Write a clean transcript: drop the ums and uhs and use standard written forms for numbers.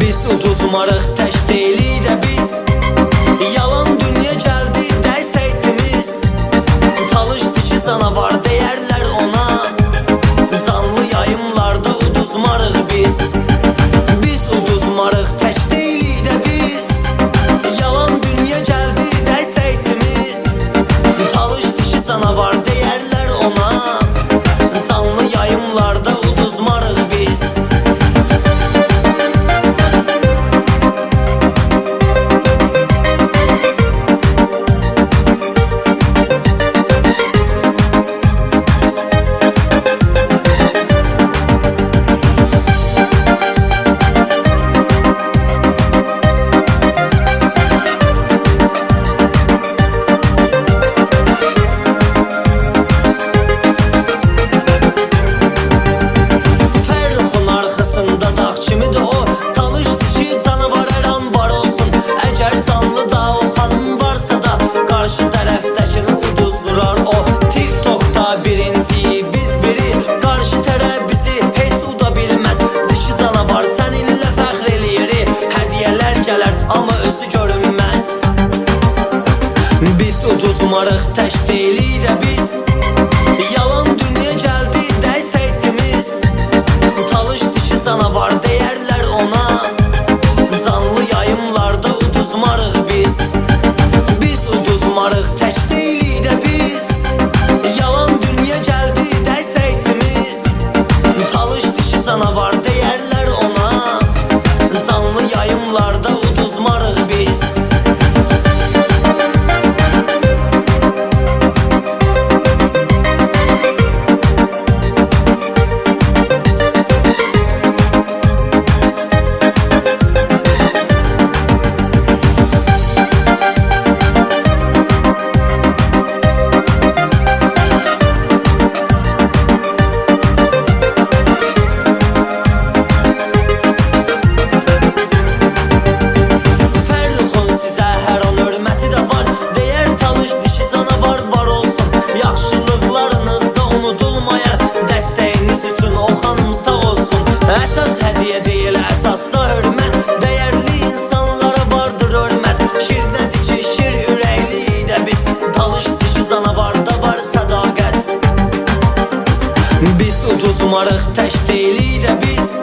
Biz uduzmarıq, tək deyilik də biz. Yalan dünya gəldi, dəysə içimiz. Talış dişi canavar deyərlər ona. Canlı yayımlarda uduzmarıq biz. Biz uduzmarıq, tək deyilik də biz. Yalan dünya gəldi, dəysə içimiz. Talış dişi canavar deyərlər ona. Canlı yayımlarda uduzmarıq biz. Amma özü görünməz. Biz uduzmarıq, tək deyilik də biz. Yalan dünya gəldi, dəysə içimiz. Talış dişi canavar deyərlər ona. Canlı yayımlarda uduzmarıq biz. Biz uduzmarıq, tək deyilik də biz. Yalan dünya gəldi, dəysə içimiz. Talış dişi canavar deyərlər ona. Canlı yayımlarda uduzmarıq biz. Əsas hədiyyə deyil, əsasda hörmət. Dəyərli insanlara vardır hörmət. Şir nədir ki, şir ürəkliyi də biz. Talış dişi canavarda var sədaqət. Biz uduzmarıq, tək deyilik də biz.